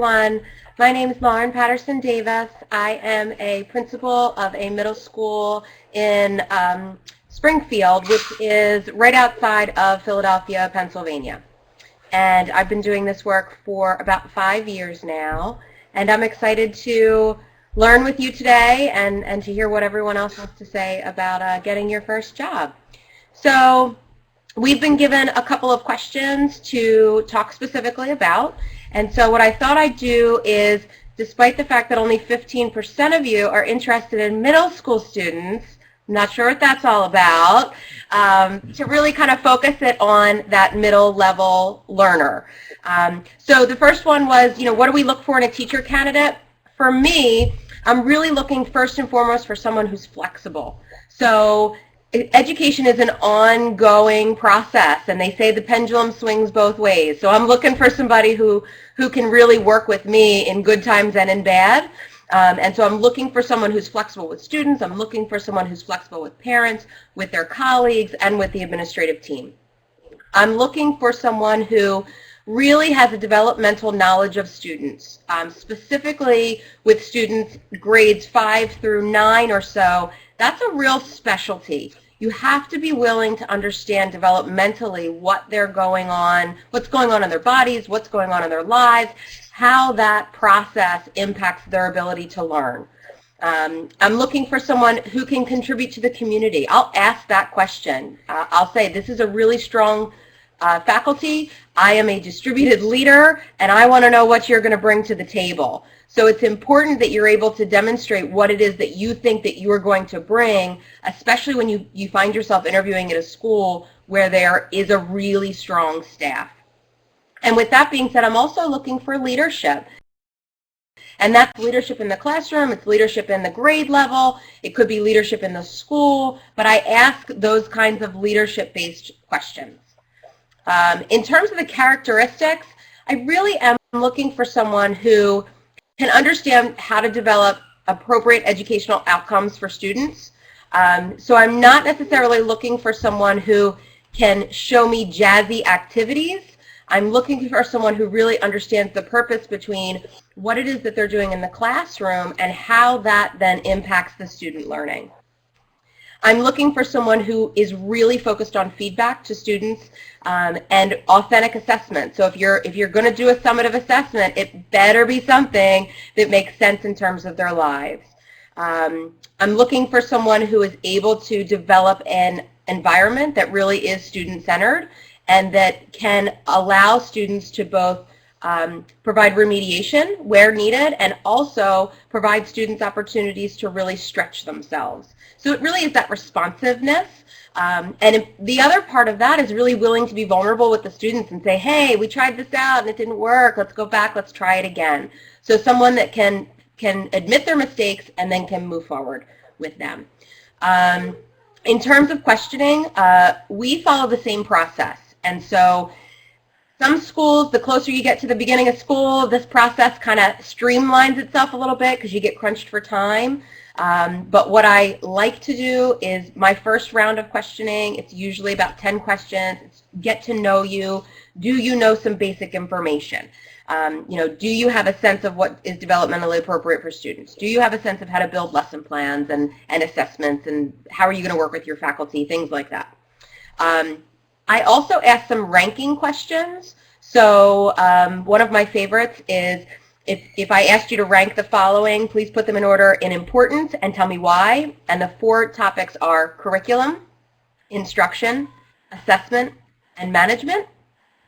everyone. My name is Lauren Patterson-Davis. I am a principal of a middle school in Springfield, which is right outside of Philadelphia, Pennsylvania. And I've been doing this work for about 5 years now. And I'm excited to learn with you today and to hear what everyone else has to say about getting your first job. So we've been given a couple of questions to talk specifically about. And so what I thought I'd do is, despite the fact that only 15% of you are interested in middle school students, I'm not sure what that's all about, to really kind of focus it on that middle level learner. So the first one was, what do we look for in a teacher candidate? For me, I'm really looking first and foremost for someone who's flexible. So education is an ongoing process, and they say the pendulum swings both ways. So I'm looking for somebody who can really work with me in good times and in bad. And so I'm looking for someone who's flexible with students. I'm looking for someone who's flexible with parents, with their colleagues, and with the administrative team. I'm looking for someone who really has a developmental knowledge of students, specifically with students grades 5 through 9 or so. That's a real specialty. You have to be willing to understand developmentally what they're going on, what's going on in their bodies, what's going on in their lives, how that process impacts their ability to learn. I'm looking for someone who can contribute to the community. I'll ask that question. I'll say, this is a really strong faculty. I am a distributed leader, and I want to know what you're going to bring to the table. So it's important that you're able to demonstrate what it is that you think that you are going to bring, especially when you find yourself interviewing at a school where there is a really strong staff. And with that being said, I'm also looking for leadership. And that's leadership in the classroom, it's leadership in the grade level, it could be leadership in the school, but I ask those kinds of leadership-based questions. In terms of the characteristics, I really am looking for someone who can understand how to develop appropriate educational outcomes for students. So I'm not necessarily looking for someone who can show me jazzy activities. I'm looking for someone who really understands the purpose between what it is that they're doing in the classroom and how that then impacts the student learning. I'm looking for someone who is really focused on feedback to students and authentic assessment. So if you're going to do a summative assessment, it better be something that makes sense in terms of their lives. I'm looking for someone who is able to develop an environment that really is student-centered and that can allow students to both provide remediation where needed and also provide students opportunities to really stretch themselves. So it really is that responsiveness. And the other part of that is really willing to be vulnerable with the students and say, hey, we tried this out and it didn't work. Let's go back. Let's try it again. So someone that can admit their mistakes and then can move forward with them. In terms of questioning, we follow the same process. And so some schools, the closer you get to the beginning of school, this process kind of streamlines itself a little bit because you get crunched for time. But what I like to do is my first round of questioning, it's usually about 10 questions. It's get to know you. Do you know some basic information? Do you have a sense of what is developmentally appropriate for students? Do you have a sense of how to build lesson plans and assessments, and how are you going to work with your faculty, things like that. I also ask some ranking questions. So one of my favorites is, if I asked you to rank the following, please put them in order in importance and tell me why. And the 4 topics are curriculum, instruction, assessment, and management.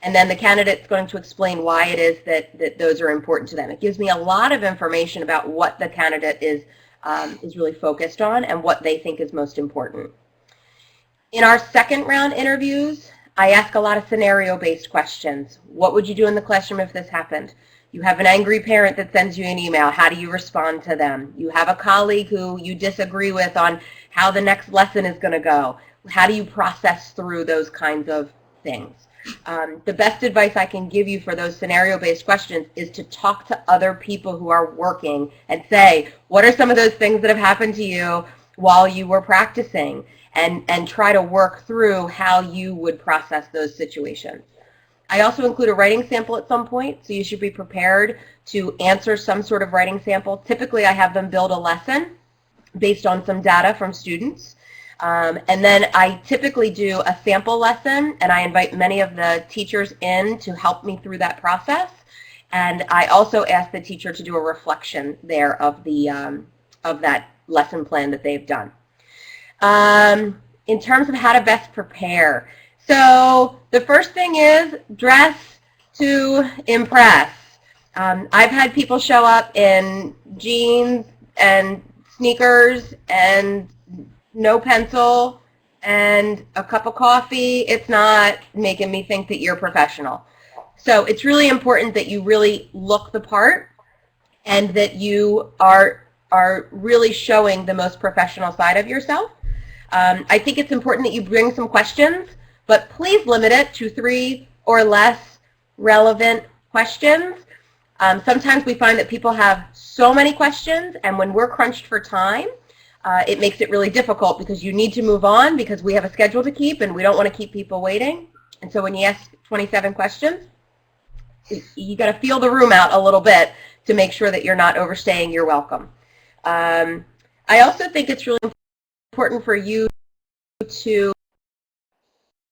And then the candidate's going to explain why it is that those are important to them. It gives me a lot of information about what the candidate is really focused on and what they think is most important. In our second round interviews, I ask a lot of scenario-based questions. What would you do in the classroom if this happened? You have an angry parent that sends you an email. How do you respond to them? You have a colleague who you disagree with on how the next lesson is going to go. How do you process through those kinds of things? The best advice I can give you for those scenario-based questions is to talk to other people who are working and say, what are some of those things that have happened to you while you were practicing? And try to work through how you would process those situations. I also include a writing sample at some point, so you should be prepared to answer some sort of writing sample. Typically, I have them build a lesson based on some data from students. And then I typically do a sample lesson, and I invite many of the teachers in to help me through that process. And I also ask the teacher to do a reflection there of that lesson plan that they've done. In terms of how to best prepare, so the first thing is dress to impress. I've had people show up in jeans and sneakers and no pencil and a cup of coffee. It's not making me think that you're professional. So it's really important that you really look the part and that you are really showing the most professional side of yourself. I think it's important that you bring some questions, but please limit it to 3 or less relevant questions. Sometimes we find that people have so many questions, and when we're crunched for time, it makes it really difficult because you need to move on because we have a schedule to keep and we don't want to keep people waiting. And so when you ask 27 questions, you got to feel the room out a little bit to make sure that you're not overstaying your welcome. I also think it's really important for you to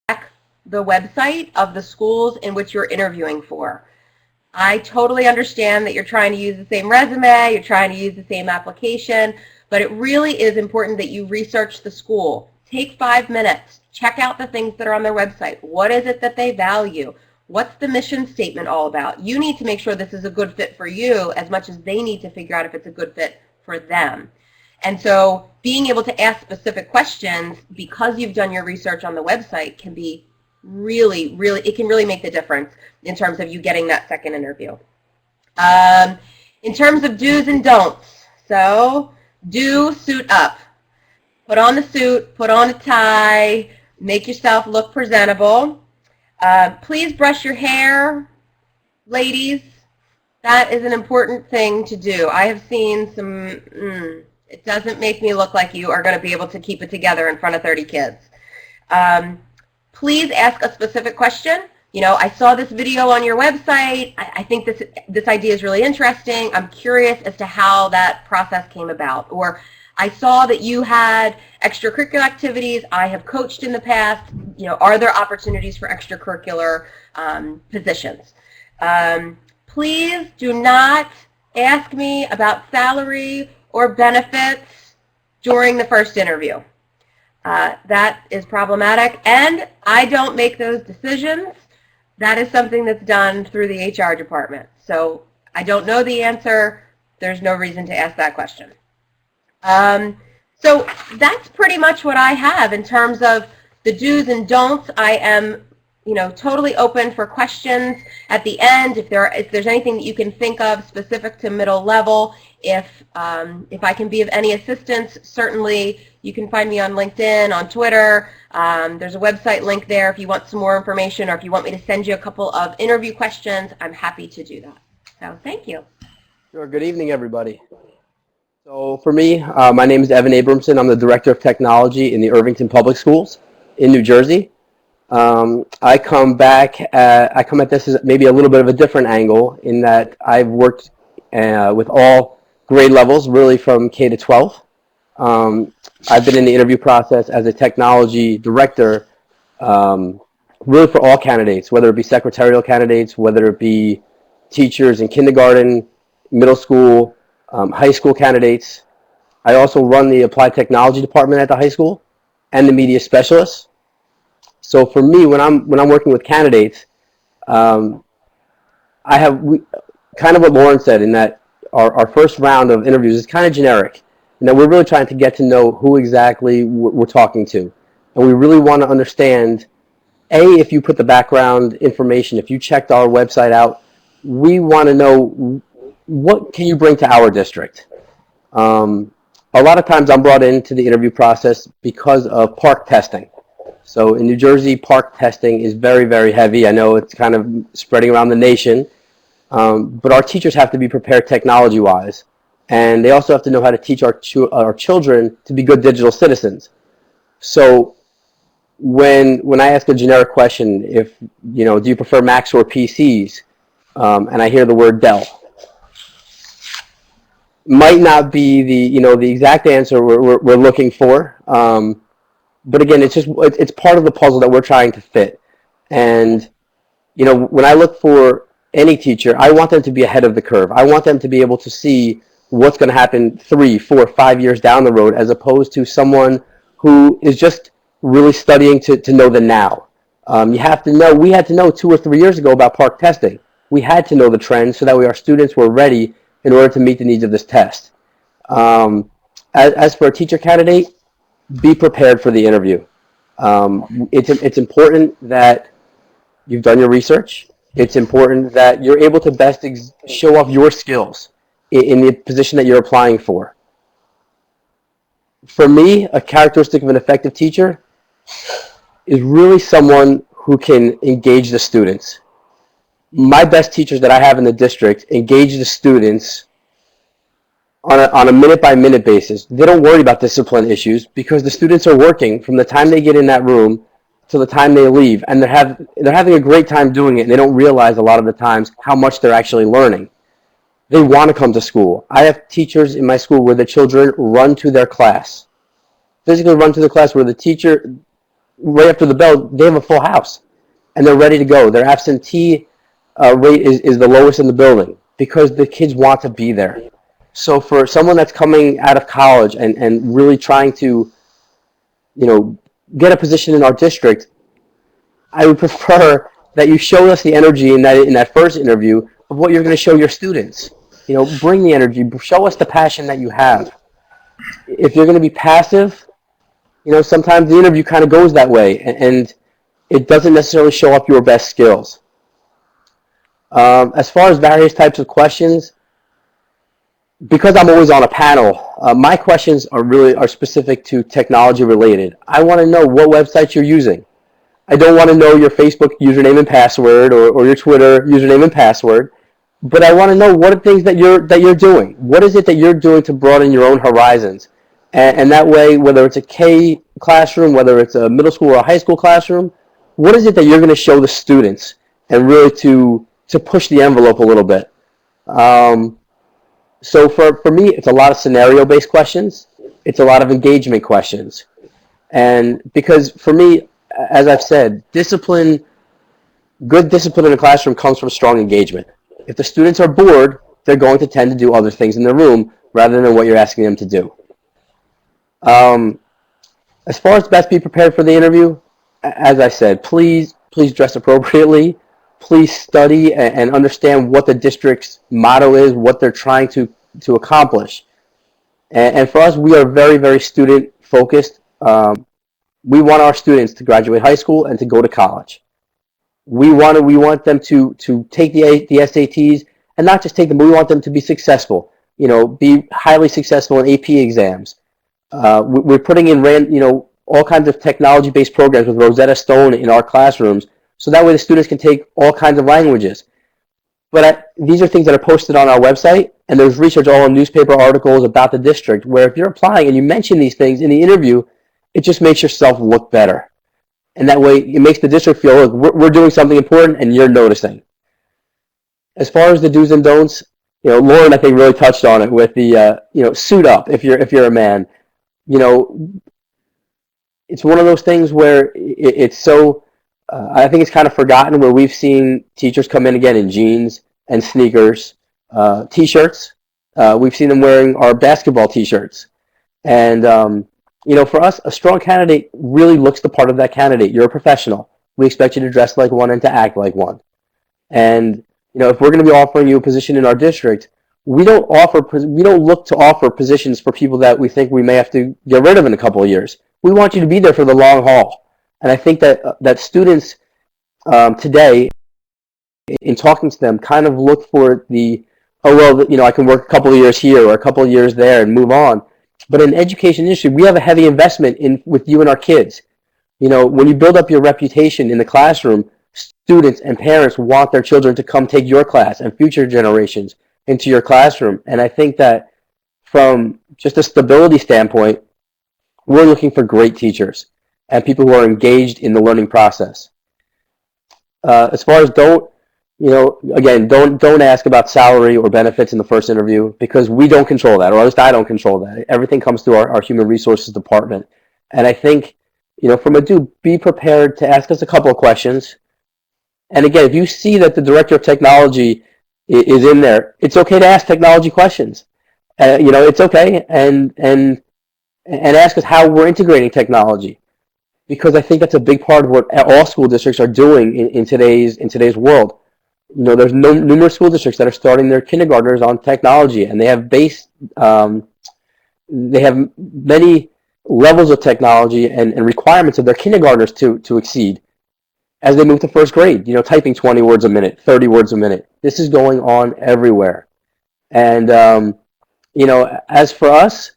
check the website of the schools in which you're interviewing for. I totally understand that you're trying to use the same resume, you're trying to use the same application, but it really is important that you research the school. Take 5 minutes, check out the things that are on their website. What is it that they value? What's the mission statement all about? You need to make sure this is a good fit for you as much as they need to figure out if it's a good fit for them. And so being able to ask specific questions because you've done your research on the website can be really, it can really make the difference in terms of you getting that second interview. In terms of do's and don'ts, so do suit up. Put on the suit, put on a tie, make yourself look presentable. Please brush your hair, ladies. That is an important thing to do. I have seen some, it doesn't make me look like you are going to be able to keep it together in front of 30 kids. Please ask a specific question. You know, I saw this video on your website. I think this idea is really interesting. I'm curious as to how that process came about. Or I saw that you had extracurricular activities. I have coached in the past. You know, are there opportunities for extracurricular positions? Please do not ask me about salary or benefits during the first interview. That is problematic, and I don't make those decisions. That is something that's done through the HR department. So I don't know the answer. There's no reason to ask that question. So that's pretty much what I have in terms of the do's and don'ts. I am, you know, totally open for questions at the end. If there's anything that you can think of specific to middle level, if I can be of any assistance, certainly you can find me on LinkedIn, on Twitter. There's a website link there if you want some more information, or if you want me to send you a couple of interview questions, I'm happy to do that. So thank you. Sure. Good evening, everybody. So for me, my name is Evan Abramson. I'm the Director of Technology in the Irvington Public Schools in New Jersey. I come at this as maybe a little bit of a different angle in that I've worked with all grade levels, really from K to 12. I've been in the interview process as a technology director, really for all candidates, whether it be secretarial candidates, whether it be teachers in kindergarten, middle school, high school candidates. I also run the applied technology department at the high school and the media specialists. So for me, when I'm working with candidates, kind of what Lauren said, in that our first round of interviews is kind of generic. And that we're really trying to get to know who exactly we're talking to. And we really want to understand, if you put the background information, if you checked our website out, we want to know what can you bring to our district. A lot of times I'm brought into the interview process because of park testing. So in New Jersey, park testing is very, very heavy. I know it's kind of spreading around the nation. But our teachers have to be prepared technology-wise. And they also have to know how to teach our children to be good digital citizens. So when I ask a generic question, if, do you prefer Macs or PCs, and I hear the word Dell, might not be the exact answer we're looking for. But again, it's part of the puzzle that we're trying to fit. And when I look for any teacher, I want them to be ahead of the curve. I want them to be able to see what's going to happen 3, 4, 5 years down the road, as opposed to someone who is just really studying to know the now. We had to know 2 or 3 years ago about PARCC testing. We had to know the trends so that way our students were ready in order to meet the needs of this test. As for a teacher candidate, be prepared for the interview. It's important that you've done your research. It's important that you're able to best show off your skills in the position that you're applying for. For me, a characteristic of an effective teacher is really someone who can engage the students. My best teachers that I have in the district engage the students on a minute-by-minute basis. They don't worry about discipline issues because the students are working from the time they get in that room to the time they leave, and they're having a great time doing it, and they don't realize a lot of the times how much they're actually learning. They want to come to school. I have teachers in my school where the children run to their class, physically run to the class, where the teacher, right after the bell, they have a full house, and they're ready to go. Their absentee rate is the lowest in the building because the kids want to be there. So for someone that's coming out of college and really trying to, get a position in our district, I would prefer that you show us the energy in that first interview of what you're going to show your students. Bring the energy, show us the passion that you have. If you're going to be passive, sometimes the interview kind of goes that way, and it doesn't necessarily show up your best skills. As far as various types of questions, because I'm always on a panel, my questions are specific to technology related. I want to know what websites you're using. I don't want to know your Facebook username and password or your Twitter username and password, but I want to know what are things that you're doing. What is it that you're doing to broaden your own horizons? And that way, whether it's a K classroom, whether it's a middle school or a high school classroom, what is it that you're going to show the students and really to push the envelope a little bit? So for me, it's a lot of scenario-based questions. It's a lot of engagement questions. And because for me, as I've said, good discipline in a classroom comes from strong engagement. If the students are bored, they're going to tend to do other things in their room rather than what you're asking them to do. As far as best be prepared for the interview, as I said, please dress appropriately. Please study and understand what the district's motto is, what they're trying to accomplish. And for us, we are very, very student focused. We want our students to graduate high school and to go to college. We want them to take the SATs, and not just take them, but we want them to be successful. Be highly successful in AP exams. We're putting in all kinds of technology-based programs with Rosetta Stone in our classrooms, so that way the students can take all kinds of languages. But these are things that are posted on our website, and there's research all in newspaper articles about the district, where if you're applying and you mention these things in the interview, it just makes yourself look better. And that way it makes the district feel, look, we're doing something important and you're noticing. As far as the do's and don'ts, Lauren, I think, really touched on it with the, suit up if you're a man. It's one of those things where it's so, I think it's kind of forgotten, where we've seen teachers come in again in jeans and sneakers, T-shirts. We've seen them wearing our basketball T-shirts. And, for us, a strong candidate really looks the part of that candidate. You're a professional. We expect you to dress like one and to act like one. And, if we're going to be offering you a position in our district, we don't look to offer positions for people that we think we may have to get rid of in a couple of years. We want you to be there for the long haul. And I think that students today, in talking to them, kind of look for I can work a couple of years here or a couple of years there and move on. But in the education industry, we have a heavy investment with you and our kids. When you build up your reputation in the classroom, students and parents want their children to come take your class and future generations into your classroom. And I think that from just a stability standpoint, we're looking for great teachers. and people who are engaged in the learning process. As far as don't ask about salary or benefits in the first interview, because we don't control that, or at least I don't control that. Everything comes through our human resources department. And I think, from a be prepared to ask us a couple of questions. And again, if you see that the director of technology is in there, it's okay to ask technology questions. It's okay, and ask us how we're integrating technology, because I think that's a big part of what all school districts are doing in today's world. There's numerous school districts that are starting their kindergartners on technology, and they have many levels of technology and requirements of their kindergartners to exceed as they move to first grade. Typing 20 words a minute, 30 words a minute. This is going on everywhere. And as for us,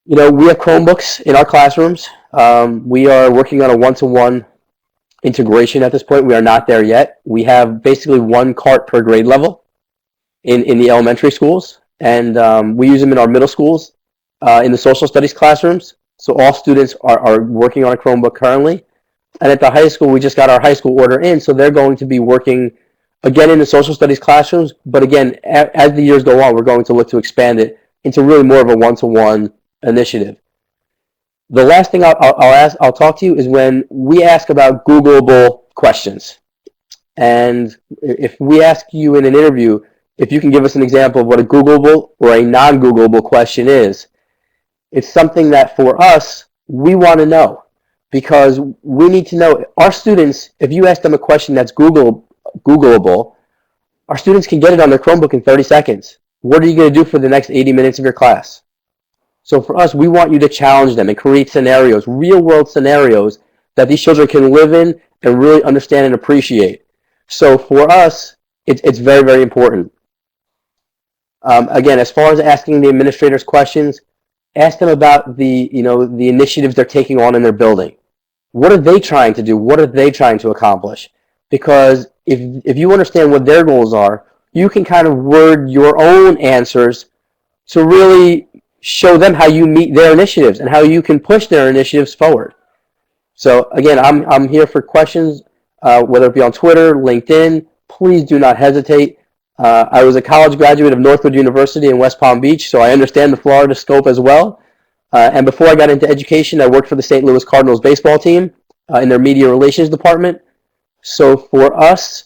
we have Chromebooks in our classrooms. We are working on a one-to-one integration at this point. We are not there yet. We have basically one cart per grade level in the elementary schools, and we use them in our middle schools in the social studies classrooms. So all students are working on a Chromebook currently. And at the high school, we just got our high school order in, so they're going to be working again in the social studies classrooms. But again, as the years go on, we're going to look to expand it into really more of a one-to-one initiative. The last thing I'll talk to you is when we ask about Googleable questions. And if we ask you in an interview, if you can give us an example of what a Googleable or a non-Googleable question is, it's something that for us, we want to know, because we need to know our students. If you ask them a question that's Googleable, our students can get it on their Chromebook in 30 seconds. What are you going to do for the next 80 minutes of your class? So for us, we want you to challenge them and create scenarios, real-world scenarios that these children can live in and really understand and appreciate. So for us, it's very, very important. Again, as far as asking the administrators questions, ask them about the initiatives they're taking on in their building. What are they trying to do? What are they trying to accomplish? Because if you understand what their goals are, you can kind of word your own answers to really show them how you meet their initiatives and how you can push their initiatives forward. So again, I'm here for questions, whether it be on Twitter, LinkedIn. Please do not hesitate. I was a college graduate of Northwood University in West Palm Beach, so I understand the Florida scope as well. And before I got into education, I worked for the St. Louis Cardinals baseball team in their media relations department. So for us,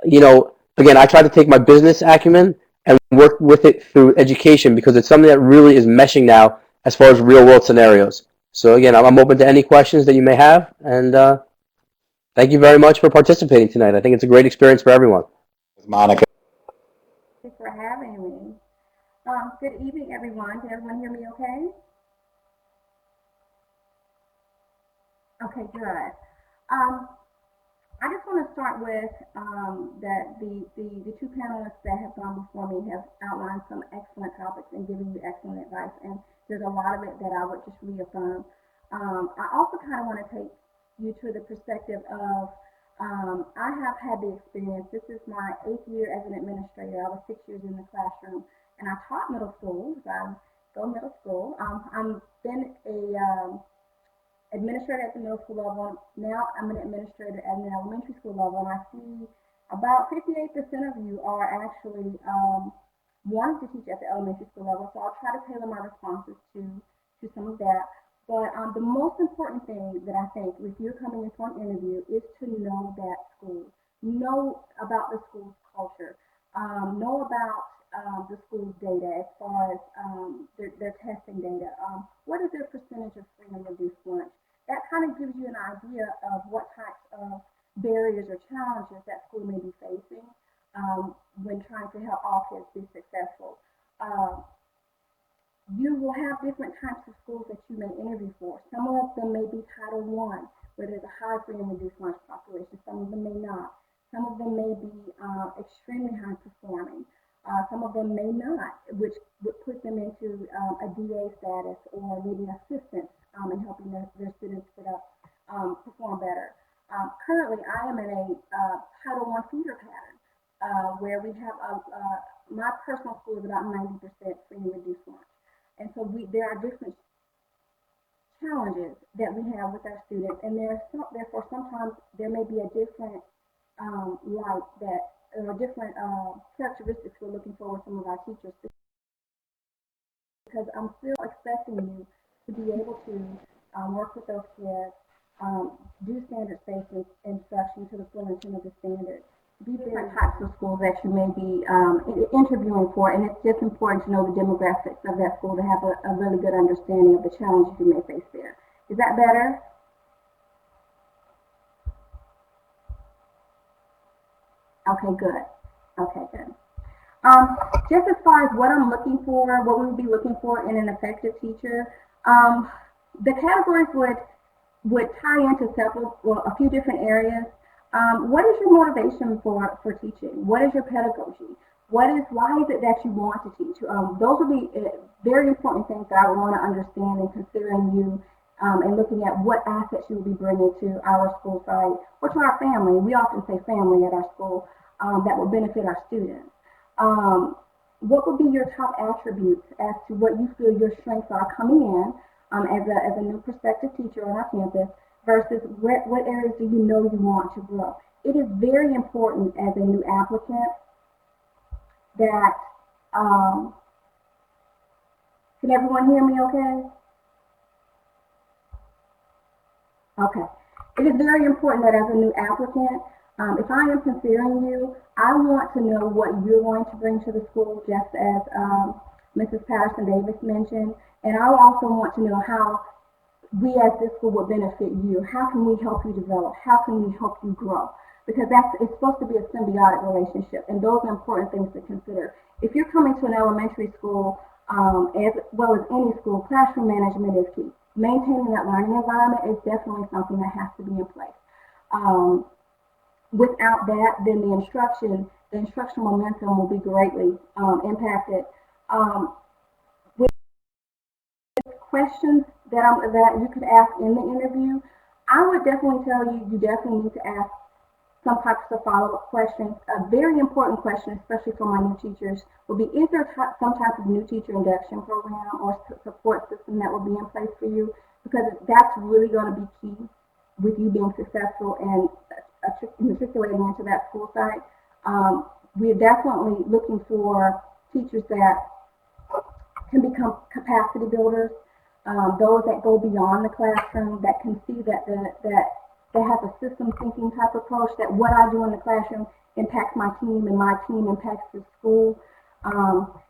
again, I try to take my business acumen and work with it through education, because it's something that really is meshing now as far as real-world scenarios. So again, I'm open to any questions that you may have, and thank you very much for participating tonight. I think it's a great experience for everyone. Monica. Thank you for having me. Good evening, everyone. Can everyone hear me okay? Okay, good. I just want to start with that the two panelists that have gone before me have outlined some excellent topics and given you excellent advice, and there's a lot of it that I would just reaffirm. I also kind of want to take you to the perspective of I have had the experience. This is my 8th year as an administrator. I was 6 years in the classroom, and I taught middle school. So I go middle school. I've been a administrator at the middle school level. Now I'm an administrator at an elementary school level, and I see about 58% of you are actually wanting to teach at the elementary school level. So I'll try to tailor my responses to some of that. But the most important thing that I think if you're coming in for an interview is to know that school, know about the school's culture, know about the school's data as far as their testing data. What is their percentage of free and reduced lunch? That kind of gives you an idea of what types of barriers or challenges that school may be facing when trying to help all kids be successful. You will have different types of schools that you may interview for. Some of them may be Title I, where there's a high free and reduced lunch population. Some of them may not. Some of them may be extremely high performing. Some of them may not, which would put them into a DA status or needing assistance in helping their students perform better. Currently, I am in a Title I feeder pattern where we have my personal school is about 90% free and reduced lunch. And so there are different challenges that we have with our students, and therefore sometimes there may be a different light that or different characteristics we're looking for with some of our teachers, because I'm still expecting you to be able to work with those kids, do standards-based instruction to the full intent of the standard. Be different types of schools that you may be interviewing for, and it's just important to know the demographics of that school to have a really good understanding of the challenges you may face there. Is that better? Okay, good. Okay, good. Just as far as what I'm looking for, what we would be looking for in an effective teacher, the categories would tie into a few different areas. What is your motivation for teaching? What is your pedagogy? Why is it that you want to teach? Those would be very important things that I would want to understand in considering you and looking at what assets you will be bringing to our school site or to our family. We often say family at our school that will benefit our students. What would be your top attributes as to what you feel your strengths are coming in as a new prospective teacher on our campus versus what areas do you know you want to grow? It is very important as a new applicant that, can everyone hear me okay? Okay. It is very important that as a new applicant, if I am considering you, I want to know what you're going to bring to the school, just as Mrs. Patterson-Davis mentioned, and I also want to know how we as this school will benefit you. How can we help you develop? How can we help you grow? Because it's supposed to be a symbiotic relationship, and those are important things to consider. If you're coming to an elementary school, as well as any school, classroom management is key. Maintaining that learning environment is definitely something that has to be in place. Without that, then the instructional momentum will be greatly impacted. With questions that you could ask in the interview, I would definitely tell you definitely need to ask some types of follow-up questions. A very important question, especially for my new teachers, will be, is there some type of new teacher induction program or support system that will be in place for you? Because that's really going to be key with you being successful and matriculating into that school site. We're definitely looking for teachers that can become capacity builders, those that go beyond the classroom, that can see that they have a system thinking type approach, that what I do in the classroom impacts my team and my team impacts the school.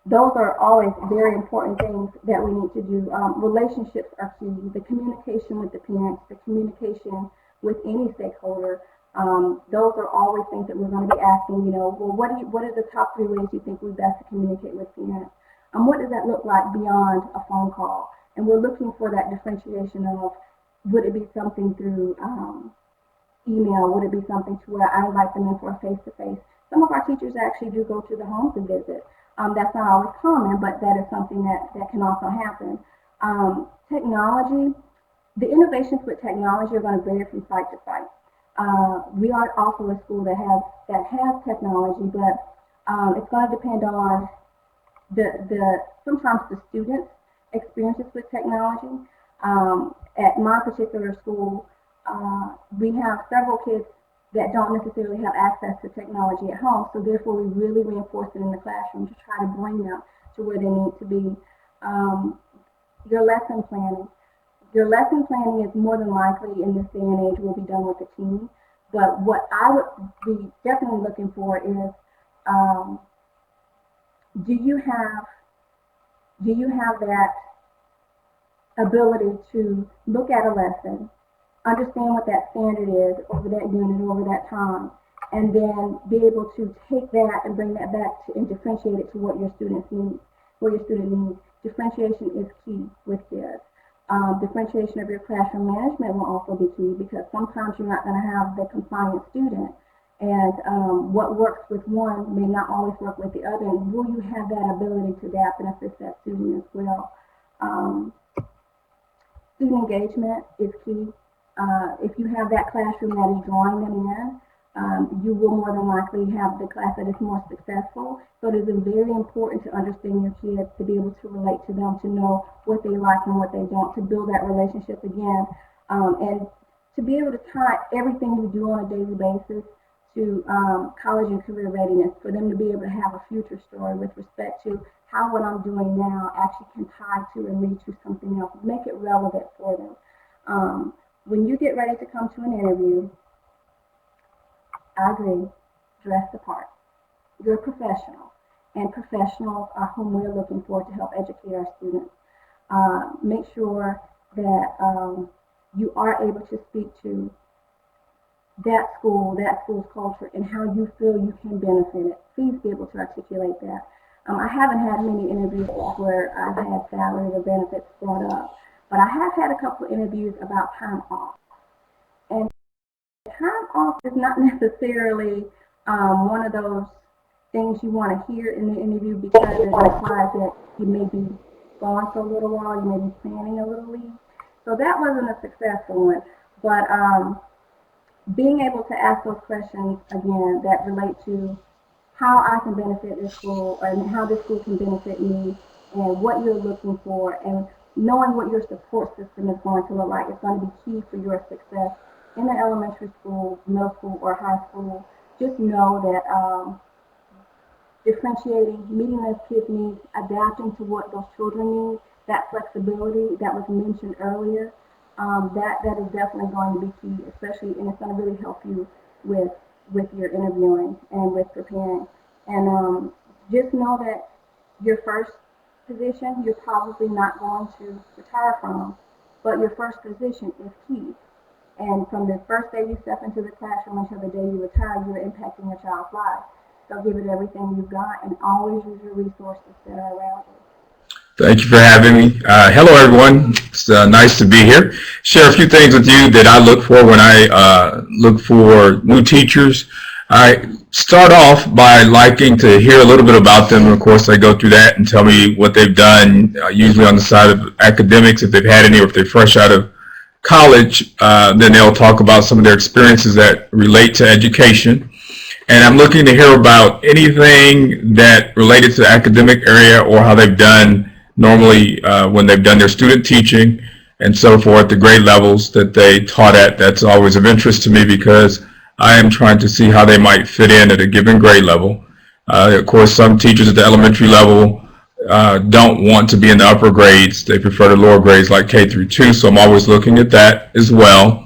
Those are always very important things that we need to do. Relationships are key. The communication with the parents, the communication with any stakeholder. Those are always things that we're going to be asking, well, what are the top 3 ways you think we best to communicate with parents? What does that look like beyond a phone call? And we're looking for that differentiation of, would it be something through email? Would it be something to where I invite them in for a face-to-face? Some of our teachers actually do go to the homes and visit. That's not always common, but that is something that can also happen. Technology, the innovations with technology are going to vary from site to site. We are also a school that has technology, but it's going to depend on sometimes the students' experiences with technology. At my particular school, we have several kids that don't necessarily have access to technology at home, so therefore we really reinforce it in the classroom to try to bring them to where they need to be. Your lesson planning. Your lesson planning is more than likely in this day and age will be done with a team, but what I would be definitely looking for is, do you have that ability to look at a lesson, understand what that standard is over that unit, over that time, and then be able to take that and bring that back and differentiate it to what your students need, what your student needs. Differentiation is key with kids. Differentiation of your classroom management will also be key, because sometimes you're not going to have the compliant student, and what works with one may not always work with the other, and will you have that ability to adapt and assist that student as well? Student engagement is key. If you have that classroom that is drawing them in, you will more than likely have the class that is more successful. So it is very important to understand your kids, to be able to relate to them, to know what they like and what they don't, to build that relationship again, and to be able to tie everything you do on a daily basis to college and career readiness, for them to be able to have a future story with respect to how what I'm doing now actually can tie to and lead to something else, make it relevant for them. When you get ready to come to an interview, I agree, dress the part. You're a professional, and professionals are whom we're looking for to help educate our students. Make sure that you are able to speak to that school's culture, and how you feel you can benefit it. Please be able to articulate that. I haven't had many interviews where I've had salary or benefits brought up, but I have had a couple of interviews about time off. And time off is not necessarily one of those things you want to hear in the interview, because it implies that you may be gone for a little while, you may be planning a little leave. So that wasn't a successful one. But being able to ask those questions again that relate to how I can benefit this school, and how this school can benefit me, and what you're looking for, and knowing what your support system is going to look like, is going to be key for your success in the elementary school, middle school, or high school. Just know that differentiating, meeting those kids' needs, adapting to what those children need, that flexibility that was mentioned earlier, that is definitely going to be key, especially, and it's going to really help you with your interviewing and with preparing. And just know that your first position, you're probably not going to retire from, but your first position is key. And from the first day you step into the classroom until the day you retire, you're impacting your child's life. So give it everything you've got, and always use your resources that are around you. Thank you for having me. Hello, everyone. It's nice to be here. Share a few things with you that I look for when I look for new teachers. I start off by liking to hear a little bit about them. Of course, they go through that and tell me what they've done, usually on the side of academics, if they've had any, or if they're fresh out of college. Then they'll talk about some of their experiences that relate to education. And I'm looking to hear about anything that related to the academic area, or how they've done normally when they've done their student teaching and so forth, the grade levels that they taught at. That's always of interest to me, because I am trying to see how they might fit in at a given grade level. Of course, some teachers at the elementary level don't want to be in the upper grades. They prefer the lower grades, like K through 2, so I'm always looking at that as well.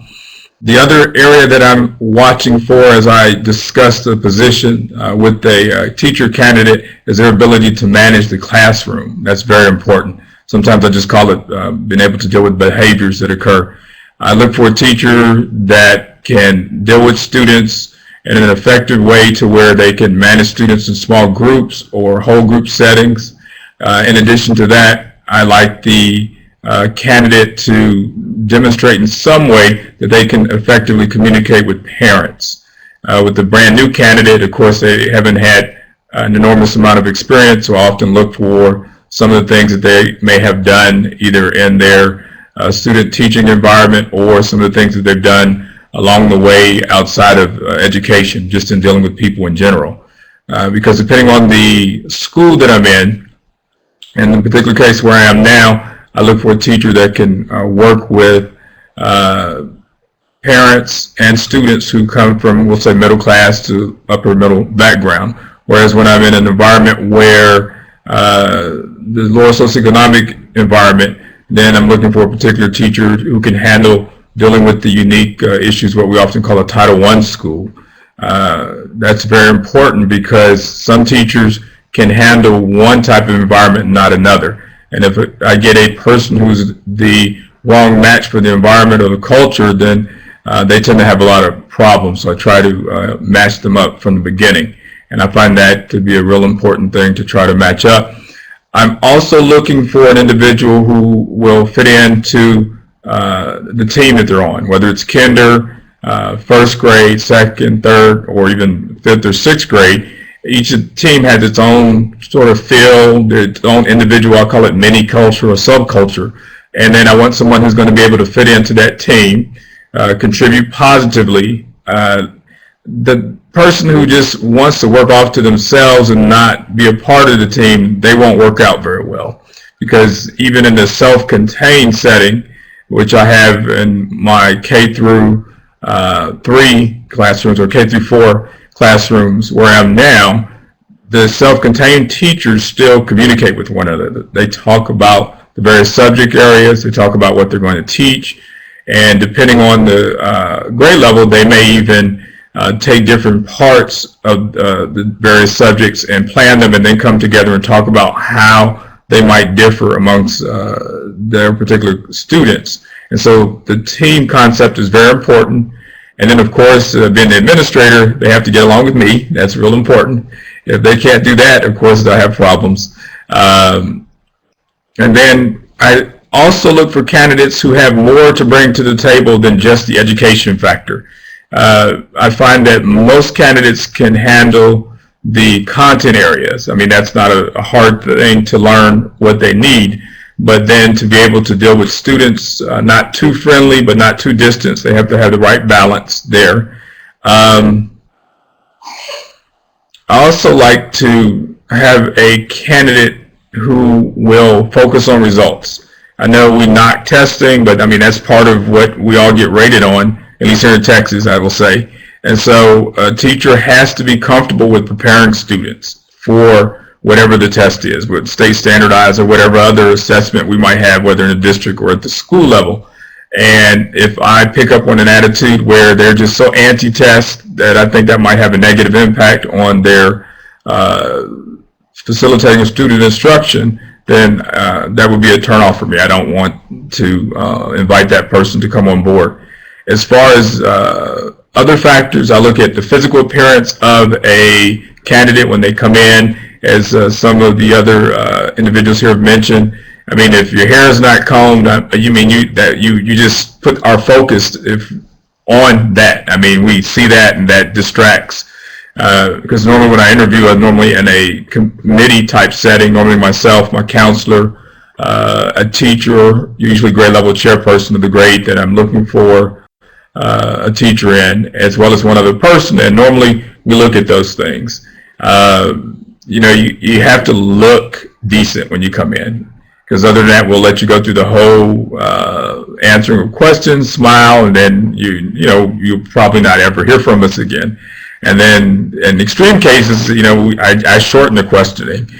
The other area that I'm watching for as I discuss the position with a teacher candidate is their ability to manage the classroom. That's very important. Sometimes I just call it being able to deal with behaviors that occur. I look for a teacher that can deal with students in an effective way, to where they can manage students in small groups or whole group settings. In addition to that, I like the candidate to demonstrate in some way that they can effectively communicate with parents. With the brand new candidate, of course, they haven't had an enormous amount of experience, so I often look for some of the things that they may have done either in their student teaching environment, or some of the things that they've done along the way outside of education, just in dealing with people in general. Because depending on the school that I'm in the particular case where I am now, I look for a teacher that can work with parents and students who come from, we'll say, middle class to upper middle background. Whereas when I'm in an environment where the lower socioeconomic environment, then I'm looking for a particular teacher who can handle dealing with the unique issues, what we often call a Title I school. That's very important, because some teachers can handle one type of environment and not another. And if I get a person who's the wrong match for the environment or the culture, then they tend to have a lot of problems. So I try to match them up from the beginning. And I find that to be a real important thing to try to match up. I'm also looking for an individual who will fit into the team that they're on, whether it's kinder, first grade, second, third, or even fifth or sixth grade. Each team has its own sort of feel, its own individual, I'll call it mini culture or subculture. And then I want someone who's going to be able to fit into that team, contribute positively, the person who just wants to work off to themselves and not be a part of the team, they won't work out very well. Because even in the self-contained setting, which I have in my K through 3 classrooms or K through 4 classrooms where I am now, the self-contained teachers still communicate with one another. They talk about the various subject areas, they talk about what they're going to teach, and depending on the grade level, they may even take different parts of the various subjects and plan them and then come together and talk about how they might differ amongst their particular students. And so the team concept is very important. And then, of course, being the administrator, they have to get along with me. That's real important. If they can't do that, of course, they'll have problems. And then I also look for candidates who have more to bring to the table than just the education factor. I find that most candidates can handle the content areas. I mean, that's not a hard thing to learn what they need, but then to be able to deal with students, not too friendly, but not too distant, they have to have the right balance there. I also like to have a candidate who will focus on results. I know we knock testing, but I mean, that's part of what we all get rated on, at least here in Texas, I will say. And so a teacher has to be comfortable with preparing students for whatever the test is, with state standardized or whatever other assessment we might have, whether in the district or at the school level. And if I pick up on an attitude where they're just so anti-test that I think that might have a negative impact on their facilitating student instruction, then that would be a turnoff for me. I don't want to invite that person to come on board. As far as other factors, I look at the physical appearance of a candidate when they come in, as some of the other individuals here have mentioned. I mean, if your hair is not combed, you mean you just put our focus on that. I mean, we see that and that distracts. Because normally when I interview, I'm normally in a committee type setting, normally myself, my counselor, a teacher, usually grade level chairperson of the grade that I'm looking for a teacher in, as well as one other person, and normally we look at those things. You know, you have to look decent when you come in, because other than that, we'll let you go through the whole answering of questions, smile, and then you'll probably not ever hear from us again. And then in extreme cases, you know, I shorten the questioning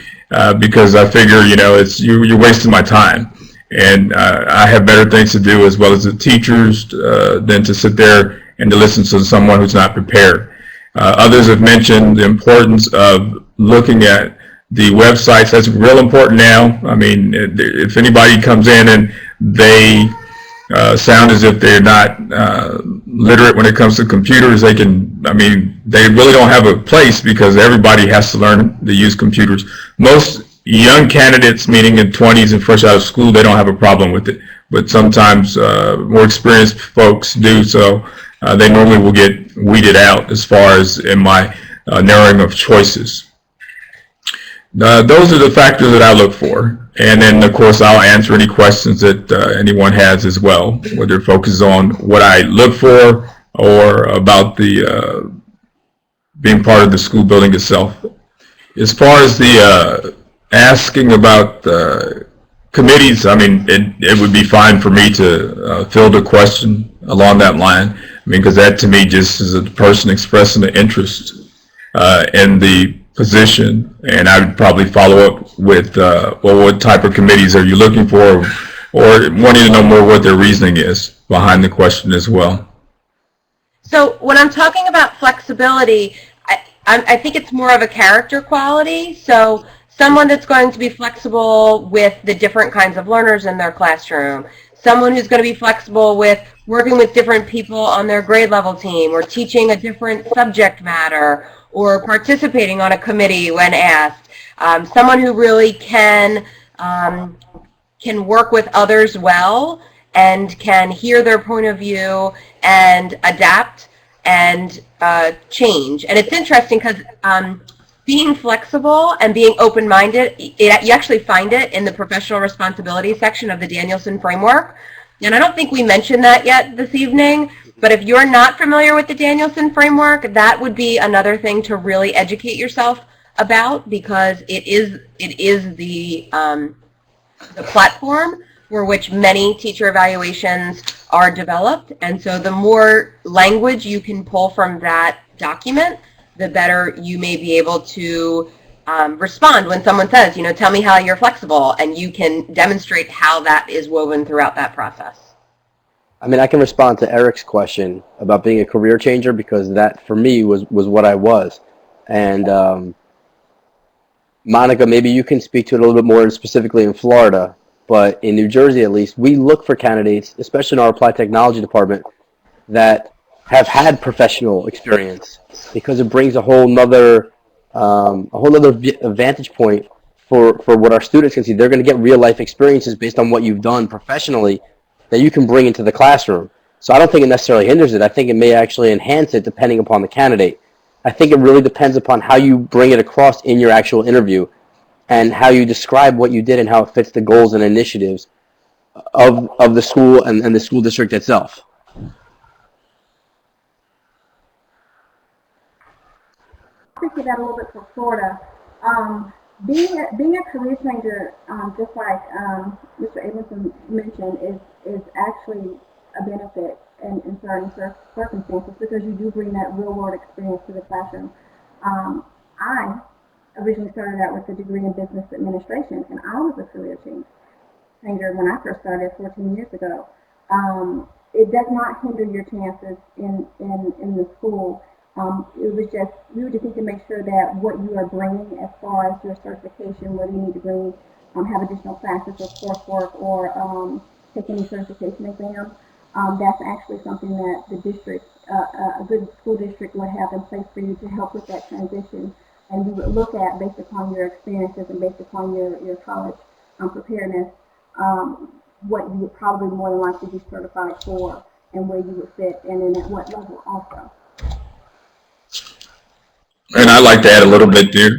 because I figure, you know, you're wasting my time, and I have better things to do as well as the teachers than to sit there and to listen to someone who's not prepared. Others have mentioned the importance of looking at the websites. That's real important now. I mean, if anybody comes in and they sound as if they're not literate when it comes to computers, they really don't have a place, because everybody has to learn to use computers. Most young candidates, meaning in 20s and fresh out of school, they don't have a problem with it, but sometimes more experienced folks do, so they normally will get weeded out as far as in my narrowing of choices. Those are the factors that I look for. And then, of course, I'll answer any questions that anyone has as well, whether it focuses on what I look for or about the being part of the school building itself. As far as the asking about committees, I mean, it would be fine for me to field a question along that line. I mean, because that to me just is a person expressing an interest in the position, and I would probably follow up with, well, what type of committees are you looking for, or wanting to know more what their reasoning is behind the question as well. So when I'm talking about flexibility, I think it's more of a character quality. So someone that's going to be flexible with the different kinds of learners in their classroom, someone who's going to be flexible with working with different people on their grade level team, or teaching a different subject matter, or participating on a committee when asked. Someone who really can work with others well and can hear their point of view and adapt and change. And it's interesting because being flexible and being open-minded, you actually find it in the professional responsibility section of the Danielson framework. And I don't think we mentioned that yet this evening, But if you're not familiar with the Danielson framework, that would be another thing to really educate yourself about, because it is the platform for which many teacher evaluations are developed. And so the more language you can pull from that document, the better you may be able to respond when someone says, you know, tell me how you're flexible, and you can demonstrate how that is woven throughout that process. I mean, I can respond to Eric's question about being a career changer, because that, for me, was what I was. And Monica, maybe you can speak to it a little bit more specifically in Florida, but in New Jersey, at least, we look for candidates, especially in our applied technology department, that have had professional experience, because it brings a whole nother vantage point for what our students can see. They're going to get real life experiences based on what you've done professionally that you can bring into the classroom. So I don't think it necessarily hinders it. I think it may actually enhance it depending upon the candidate. I think it really depends upon how you bring it across in your actual interview, and how you describe what you did and how it fits the goals and initiatives of the school and the school district itself. I appreciate that a little bit for Florida. Being a career changer, just like Mr. Abramson mentioned, is actually a benefit in certain circumstances, because you do bring that real world experience to the classroom. I originally started out with a degree in business administration, and I was a career changer when I first started 14 years ago. It does not hinder your chances in the school. It was just, we would just need to make sure that what you are bringing as far as your certification, whether you need to bring, have additional classes or coursework, or take any certification exam, that's actually something that the district, a good school district would have in place for you to help with that transition. And we would look at, based upon your experiences and based upon your college preparedness, what you would probably more than likely be certified for, and where you would fit, and then at what level also. And I'd like to add a little bit there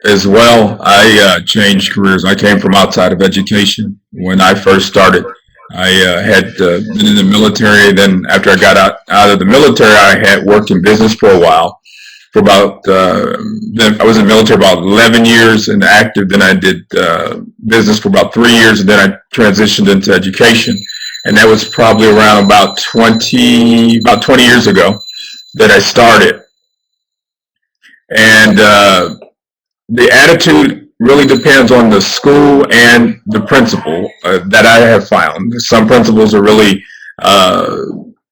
as well. I changed careers. I came from outside of education. When I first started, I had been in the military. Then after I got out of the military, I had worked in business for a while. For about, then I was in the military about 11 years and active. Then I did business for about 3 years, and then I transitioned into education. And that was probably around about 20 years ago that I started. And the attitude really depends on the school and the principal that I have found. Some principals are really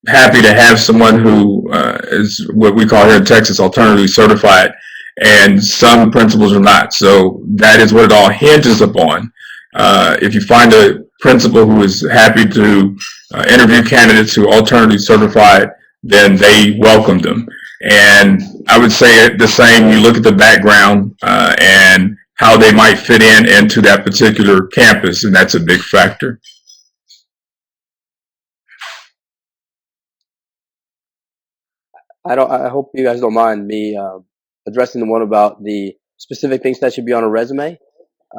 happy to have someone who is what we call here in Texas alternatively certified, and some principals are not. So that is what it all hinges upon. If you find a principal who is happy to interview candidates who are alternatively certified, then they welcome them. And I would say the same, you look at the background and how they might fit into that particular campus, and that's a big factor. I hope you guys don't mind me addressing the one about the specific things that should be on a resume.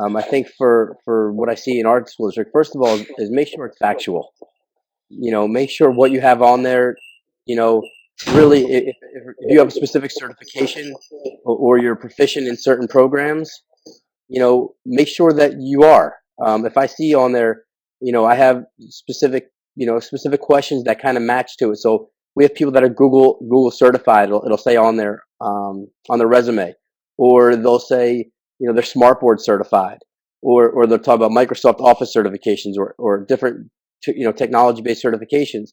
I think for what I see in our school district, first of all, is make sure it's factual. Make sure what you have on there, really, if you have a specific certification, or you're proficient in certain programs, make sure that you are. If I see on there, I have specific questions that kind of match to it. So we have people that are Google certified. It'll say on their resume, or they'll say they're Smartboard certified, or they'll talk about Microsoft Office certifications, or different technology-based certifications.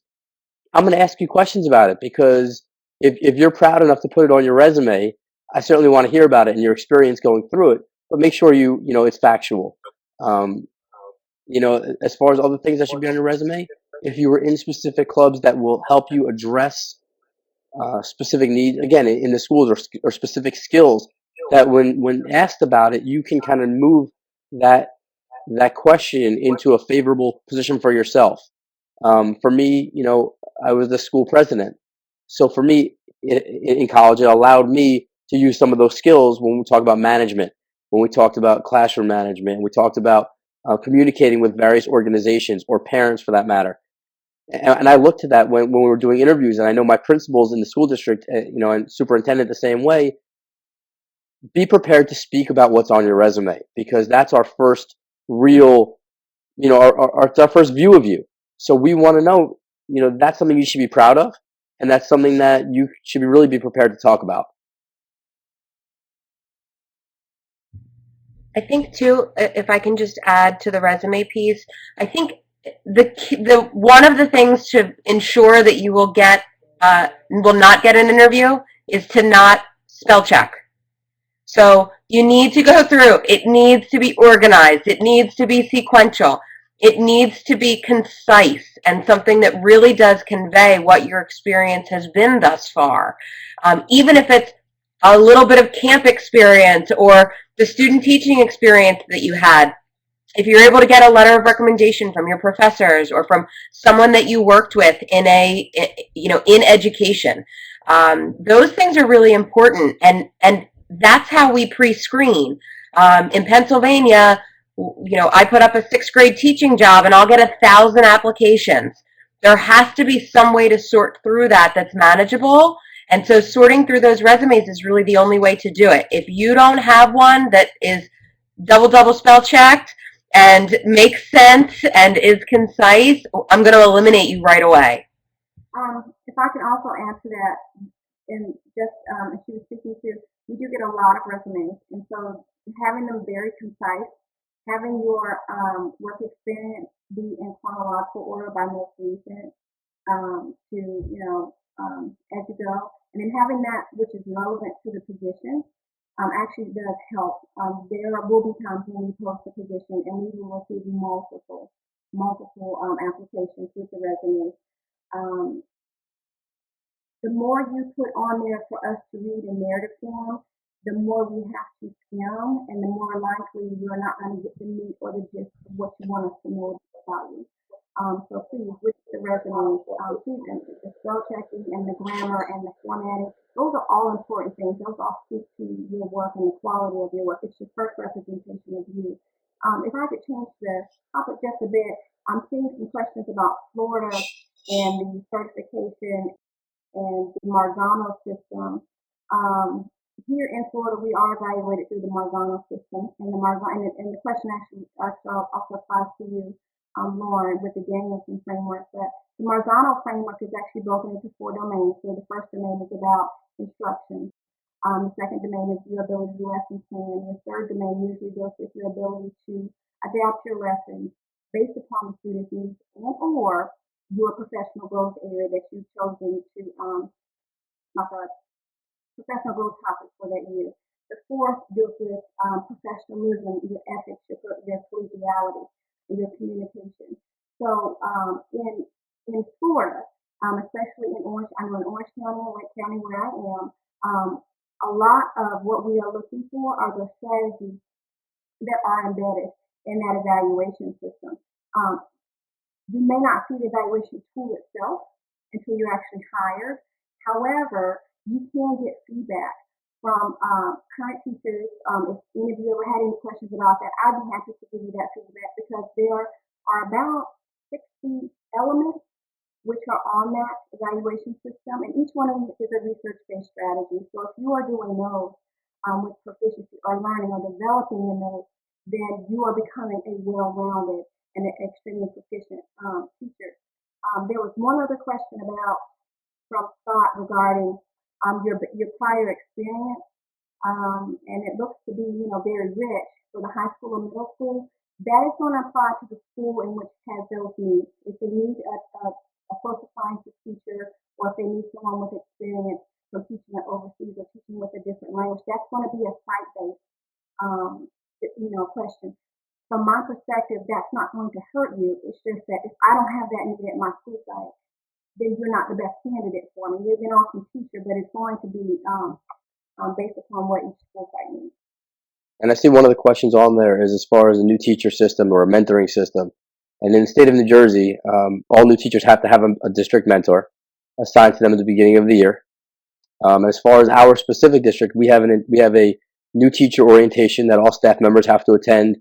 I'm going to ask you questions about it, because if you're proud enough to put it on your resume, I certainly want to hear about it and your experience going through it. But make sure it's factual. As far as other things that should be on your resume, if you were in specific clubs that will help you address specific needs, again, in the schools, or specific skills that when asked about it, you can kind of move that question into a favorable position for yourself. For me, I was the school president. So for me, in college, it allowed me to use some of those skills when we talk about management, when we talked about classroom management, we talked about communicating with various organizations, or parents for that matter. And I look to that when we were doing interviews, and I know my principals in the school district, and superintendent the same way. Be prepared to speak about what's on your resume, because that's our first real, it's our first view of you. So we want to know, that's something you should be proud of, and that's something that you should really be prepared to talk about. I think too, if I can just add to the resume piece, I think the one of the things to ensure that you will not get an interview is to not spell check. So you need to go through. It needs to be organized. It needs to be sequential. It needs to be concise and something that really does convey what your experience has been thus far. Even if it's a little bit of camp experience or the student teaching experience that you had. If you're able to get a letter of recommendation from your professors or from someone that you worked with in education, those things are really important, and that's how we pre-screen. In Pennsylvania, I put up a 6th grade teaching job and I'll get 1,000 applications. There has to be some way to sort through that's manageable. And so sorting through those resumes is really the only way to do it. If you don't have one that is double spell checked and makes sense and is concise, I'm going to eliminate you right away. If I can also add to that, and just as she was speaking to, we do get a lot of resumes, and so having them very concise, having your work experience be in chronological order by most recent, as you go, and then having that which is relevant to the position actually does help. There will be times when we post a position and we will receive multiple applications with the resumes. The more you put on there for us to read in narrative form, the more we have to skim, and the more likely you're not going to get the meat or the gist of what you want us to know about you. So please, with the resumes, please, the spell checking and the grammar and the formatting, those are all important things. Those all speak to your work and the quality of your work. It's your first representation of you. If I could change the topic just a bit, I'm seeing some questions about Florida and the certification and the Marzano system. Here in Florida, we are evaluated through the Marzano system, and the question actually also applies to you, Lauren, with the Danielson framework. But the Marzano framework is actually broken into 4 domains. So the first domain is about instruction. The second domain is your ability to lesson plan. The third domain usually deals with your ability to adapt your lessons based upon the student's needs or your professional growth area that you've chosen to like a professional growth topic for that year. The fourth deals with professionalism, your ethics, your collegiality, and your communication. So in Florida, especially in Orange County and Lake County where I am, a lot of what we are looking for are the strategies that are embedded in that evaluation system. You may not see the evaluation tool itself until you're actually hired. However, you can get feedback from current teachers. If any of you ever had any questions about that, I'd be happy to give you that feedback, because there are about 60 elements which are on that evaluation system, and each one of them is a research-based strategy. So if you are doing those with proficiency or learning or developing in those, then you are becoming a well-rounded and an extremely proficient teacher. There was one other question from Scott regarding your prior experience, and it looks to be very rich for the high school and middle school. That is going to apply to the school in which has those needs. If they need a social sciences teacher, or if they need someone with experience from teaching it overseas or teaching with a different language, that's going to be a site-based question. From my perspective, that's not going to hurt you. It's just that if I don't have that need at my school site, then you're not the best candidate for me. You're an awesome teacher, but it's going to be based upon what each school site needs. And I see one of the questions on there is as far as a new teacher system or a mentoring system. And in the state of New Jersey, all new teachers have to have a district mentor assigned to them at the beginning of the year. As far as our specific district, we have a new teacher orientation that all staff members have to attend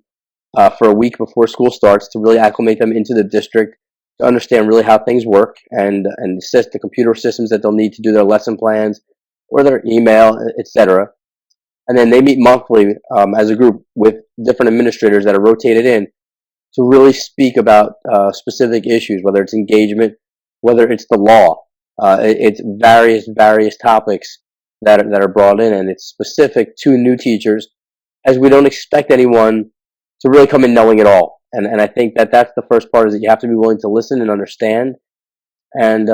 for a week before school starts to really acclimate them into the district, to understand really how things work and assist the computer systems that they'll need to do their lesson plans or their email, etc. And then they meet monthly as a group with different administrators that are rotated in to really speak about specific issues, whether it's engagement, whether it's the law. It's various topics that are brought in, and it's specific to new teachers, as we don't expect anyone to really come in knowing it all. And I think that that's the first part, is that you have to be willing to listen and understand. And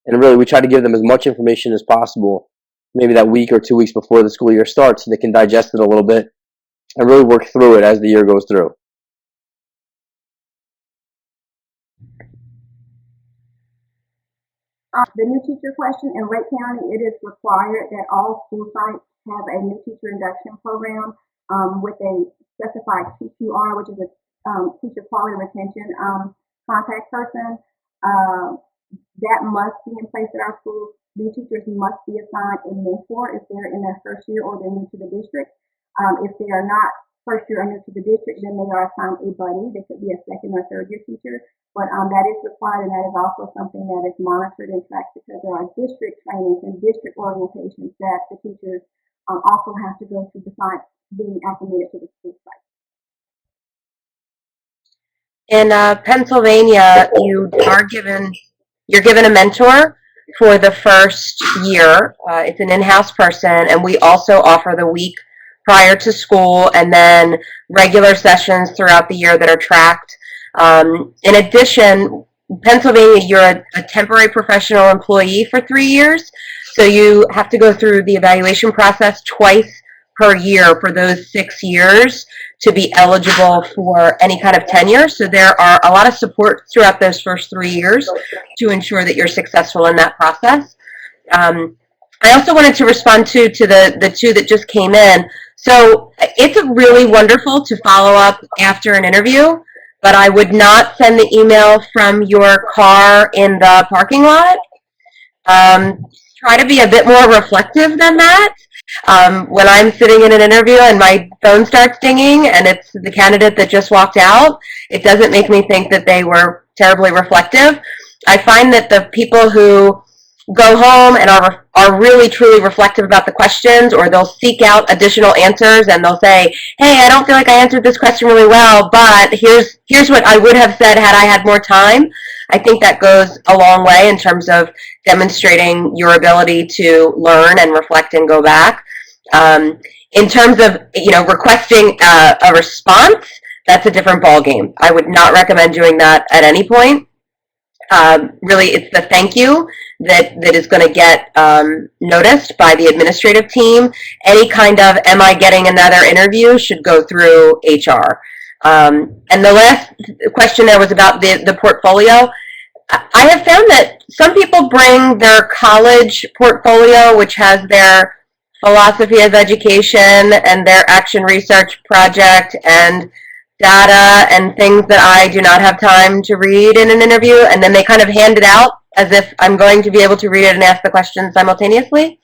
really, we try to give them as much information as possible, maybe that week or 2 weeks before the school year starts, so they can digest it a little bit and really work through it as the year goes through. The new teacher question in Wake County, it is required that all school sites have a new teacher induction program with a specified TQR, which is a teacher quality retention contact person. That must be in place at our schools. New teachers must be assigned a mentor if they're in their first year or they're new to the district. If they are not first year or new to the district, then they are assigned a buddy. They could be a second or third year teacher, but that is required, and that is also something that is monitored and tracked, because there are district trainings and district orientations that the teachers also have to go through besides being acclimated to the school site. In Pennsylvania, you're given a mentor for the first year. It's an in-house person, and we also offer the week prior to school and then regular sessions throughout the year that are tracked. In addition, Pennsylvania, you're a temporary professional employee for 3 years, so you have to go through the evaluation process twice per year for those 6 years to be eligible for any kind of tenure. So there are a lot of support throughout those first 3 years to ensure that you're successful in that process. I also wanted to respond to the two that just came in. So it's really wonderful to follow up after an interview, but I would not send the email from your car in the parking lot. Try to be a bit more reflective than that. When I'm sitting in an interview and my phone starts dinging and it's the candidate that just walked out, it doesn't make me think that they were terribly reflective. I find that the people who go home and are really truly reflective about the questions, or they'll seek out additional answers and they'll say, hey, I don't feel like I answered this question really well, but here's what I would have said had I had more time. I think that goes a long way in terms of demonstrating your ability to learn and reflect and go back. In terms of requesting a response, that's a different ballgame. I would not recommend doing that at any point. Really, it's the thank you that is going to get noticed by the administrative team. Any kind of am I getting another interview should go through HR. And the last question there was about the portfolio. I have found that some people bring their college portfolio, which has their philosophy of education and their action research project and data and things that I do not have time to read in an interview, and then they kind of hand it out as if I'm going to be able to read it and ask the question simultaneously.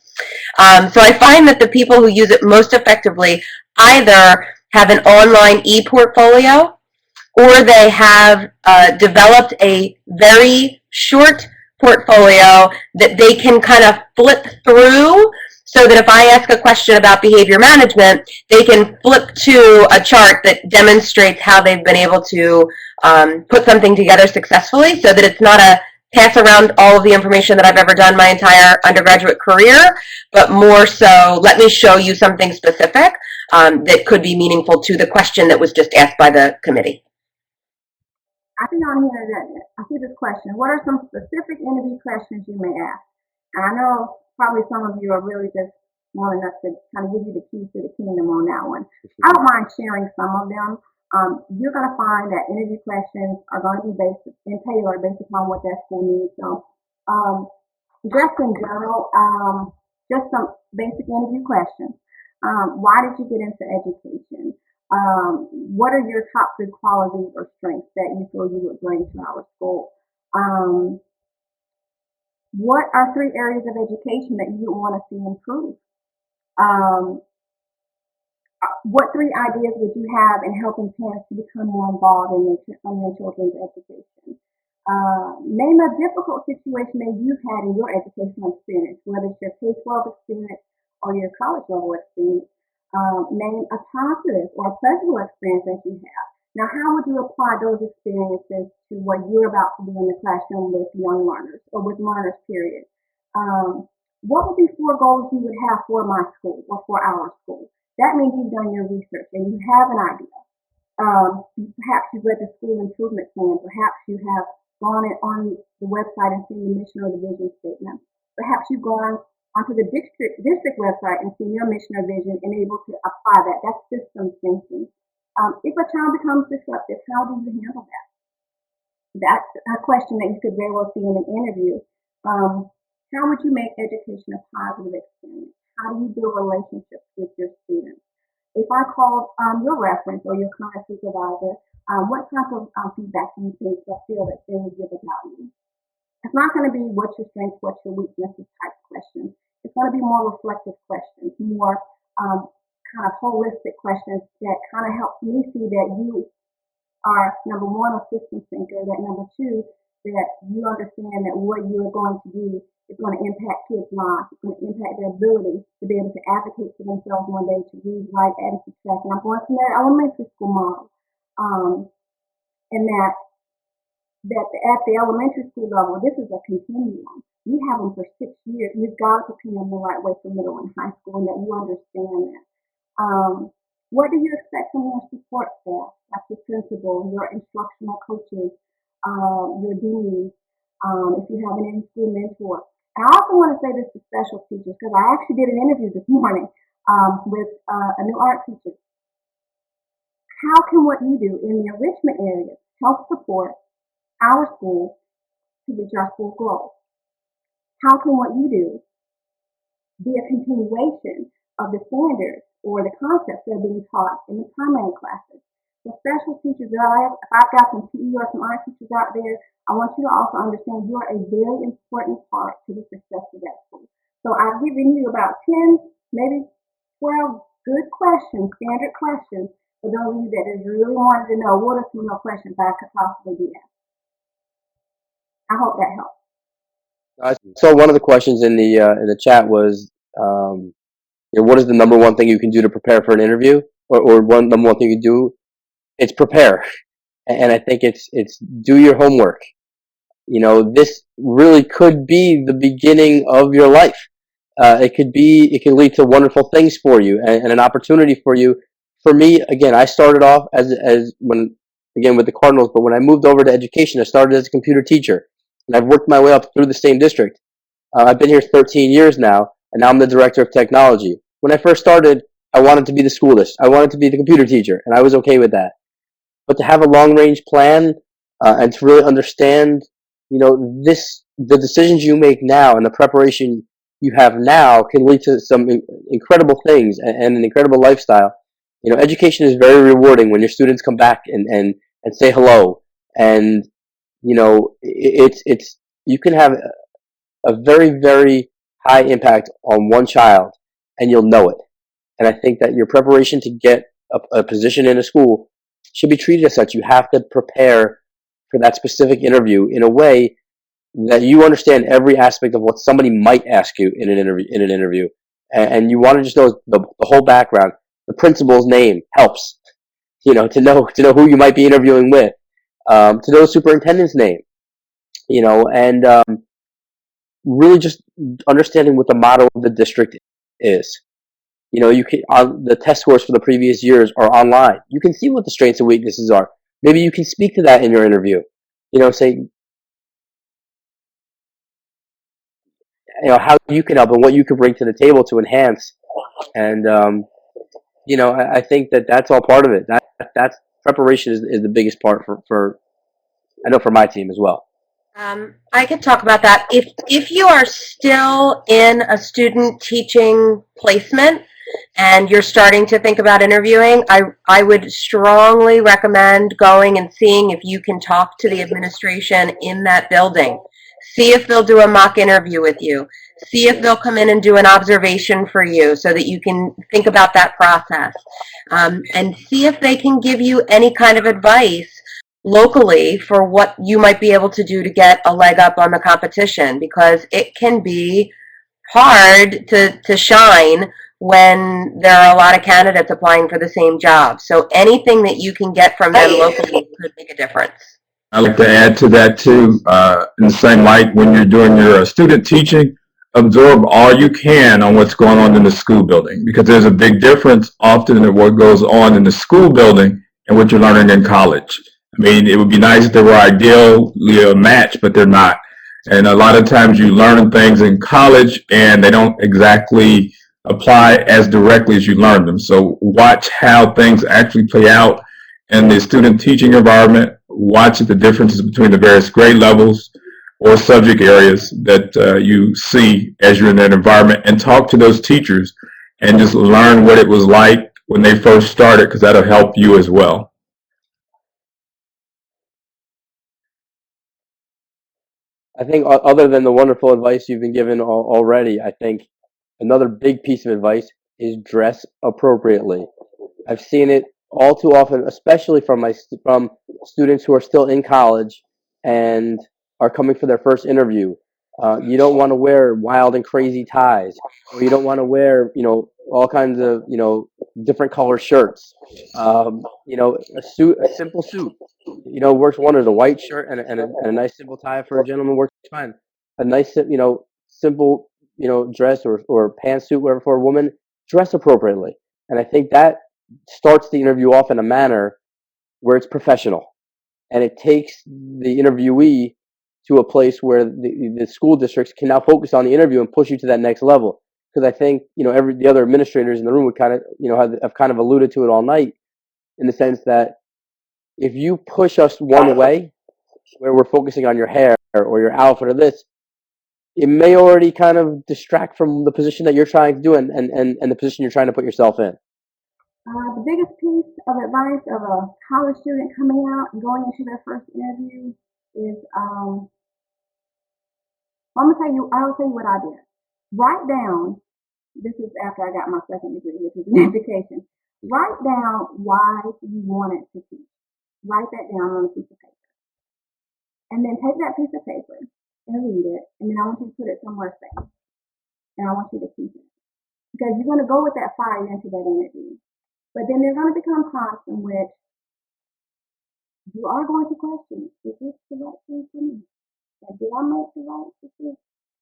So I find that the people who use it most effectively either have an online e-portfolio, or they have developed a very short portfolio that they can kind of flip through, so that if I ask a question about behavior management, they can flip to a chart that demonstrates how they've been able to put something together successfully, so that it's not a pass around all of the information that I've ever done my entire undergraduate career, but more so, let me show you something specific that could be meaningful to the question that was just asked by the committee. I see on here that I see this question. What are some specific interview questions you may ask? And I know probably some of you are really just wanting us to kind of give you the keys to the kingdom on that one. I don't mind sharing some of them. You're going to find that interview questions are going to be based and tailored based upon what that school needs. So just in general, just some basic interview questions. Why did you get into education? What are your top 3 qualities or strengths that you feel you would bring to our school? What are 3 areas of education that you would want to see improve? What 3 ideas would you have in helping parents to become more involved in their children's education? Name a difficult situation that you've had in your educational experience, whether it's your K-12 experience or your college level experience. Name a positive or a pleasurable experience that you have. Now, how would you apply those experiences to what you're about to do in the classroom with young learners or with learners, period? What would be 4 goals you would have for my school or for our school? That means you've done your research and you have an idea. Perhaps you've read the school improvement plan. Perhaps you have gone on the website and seen the mission or the vision statement. Perhaps you've gone onto the district website and seen your mission or vision and able to apply that. That's systems thinking. If a child becomes disruptive, how do you handle that? That's a question that you could very well see in an interview. How would you make education a positive experience? How do you build relationships with your students? If I called your reference or your current supervisor, what type of feedback do you think or feel that they would give about you? It's not going to be what's your strengths, what's your weaknesses type questions. It's going to be more reflective questions, more kind of holistic questions that kind of help me see that you are, number one, a systems thinker, that number two, that you understand that what you're going to do is going to impact kids' lives. It's going to impact their ability to be able to advocate for themselves one day, to read, write, add, and subtract. And I'm going from that elementary school model. And that at the elementary school level, this is a continuum. We have them for 6 years. We've got to prepare them the right way for middle and high school, and that you understand that. What do you expect from your support staff, like the principal, your instructional coaches, your deans, if you have an in-school mentor? And I also want to say this to special teachers, because I actually did an interview this morning with a new art teacher. How can what you do in the enrichment areas help support our school to reach our school goals? How can what you do be a continuation of the standards or the concepts that are being taught in the primary classes? So special teachers, if I've got some PE or some art teachers out there, I want you to also understand you are a very important part to the success of that school. So I've given you about 10, maybe 12 good questions, standard questions, for those of you that just really wanted to know what are some real questions I could possibly be asked. I hope that helps. So one of the questions in the chat was, what is the number one thing you can do to prepare for an interview, or number one thing you do? It's prepare, and I think it's do your homework. This really could be the beginning of your life. It can lead to wonderful things for you and an opportunity for you. For me, again, I started off with the Cardinals, but when I moved over to education, I started as a computer teacher, and I've worked my way up through the same district. I've been here 13 years now, and now I'm the director of technology. When I first started, I wanted to be the schoolist. I wanted to be the computer teacher, and I was okay with that. But to have a long-range plan and to really understand, the decisions you make now and the preparation you have now can lead to some incredible things and an incredible lifestyle. Education is very rewarding when your students come back and say hello, and it's you can have a very, very high impact on one child, and you'll know it. And I think that your preparation to get a position in a school should be treated as such. You have to prepare for that specific interview in a way that you understand every aspect of what somebody might ask you in an interview, and you want to just know the whole background. The principal's name helps, to know who you might be interviewing with, to know the superintendent's name, and really just understanding what the motto of the district is. You can the test scores for the previous years are online. You can see what the strengths and weaknesses are. Maybe you can speak to that in your interview. Say, how you can help and what you can bring to the table to enhance. And I think that that's all part of it. That's preparation is the biggest part for I know for my team as well. I could talk about that. If you are still in a student teaching placement and you're starting to think about interviewing, I would strongly recommend going and seeing if you can talk to the administration in that building. See if they'll do a mock interview with you. See if they'll come in and do an observation for you so that you can think about that process. And see if they can give you any kind of advice locally for what you might be able to do to get a leg up on the competition, because it can be hard to shine when there are a lot of candidates applying for the same job. So anything that you can get from them locally could make a difference. I like to add to that too, in the same light, when you're doing your student teaching, absorb all you can on what's going on in the school building, because there's a big difference often in what goes on in the school building and what you're learning in college. I mean, it would be nice if they were ideally a match, but they're not. And a lot of times you learn things in college and they don't exactly apply as directly as you learn them. So watch how things actually play out in the student teaching environment. Watch the differences between the various grade levels or subject areas that you see as you're in that environment, and talk to those teachers and just learn what it was like when they first started, because that'll help you as well. I think other than the wonderful advice you've been given already, I think another big piece of advice is dress appropriately. I've seen it all too often, especially from students who are still in college and are coming for their first interview. You don't want to wear wild and crazy ties, or you don't want to wear, all kinds of, different color shirts. A simple suit, works wonders. A white shirt and a nice simple tie for a gentleman works fine. A nice, simple, dress or pantsuit, whatever, for a woman, dress appropriately. And I think that starts the interview off in a manner where it's professional, and it takes the interviewee to a place where the school districts can now focus on the interview and push you to that next level. Because I think the other administrators in the room would kind of have kind of alluded to it all night, in the sense that if you push us one way, where we're focusing on your hair or your outfit or this, it may already kind of distract from the position that you're trying to do, and the position you're trying to put yourself in. The biggest piece of advice of a college student coming out and going into their first interview is, I'll tell you what I did. Write down, this is after I got my second degree, which is in education. Write down why you wanted to teach. Write that down on a piece of paper. And then take that piece of paper and read it, and then I want you to put it somewhere safe. And I want you to keep it. Because you're going to go with that fire into that interview. But then there are going to become times in which you are going to question, is this the right thing for me? And did I make the right decision?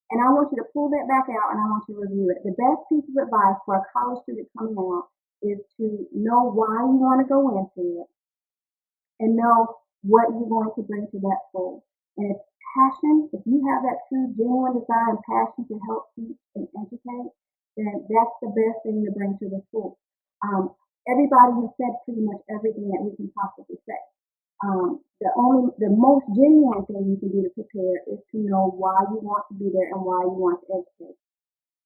And I want you to pull that back out, and I want you to review it. The best piece of advice for a college student coming out is to know why you want to go into it and know what you're going to bring to that school. And it's passion. If you have that true, genuine desire and passion to help teach and educate, then that's the best thing to bring to the school. Everybody has said pretty much everything that we can possibly say. The most genuine thing you can do to prepare is to know why you want to be there and why you want to educate.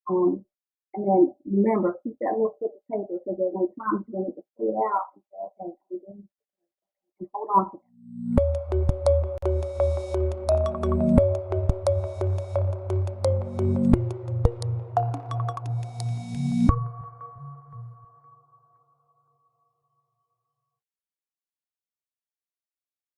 And then remember, keep that little slip of paper, so that when times you need to pull it out and say, okay, I'm going to hold on to that.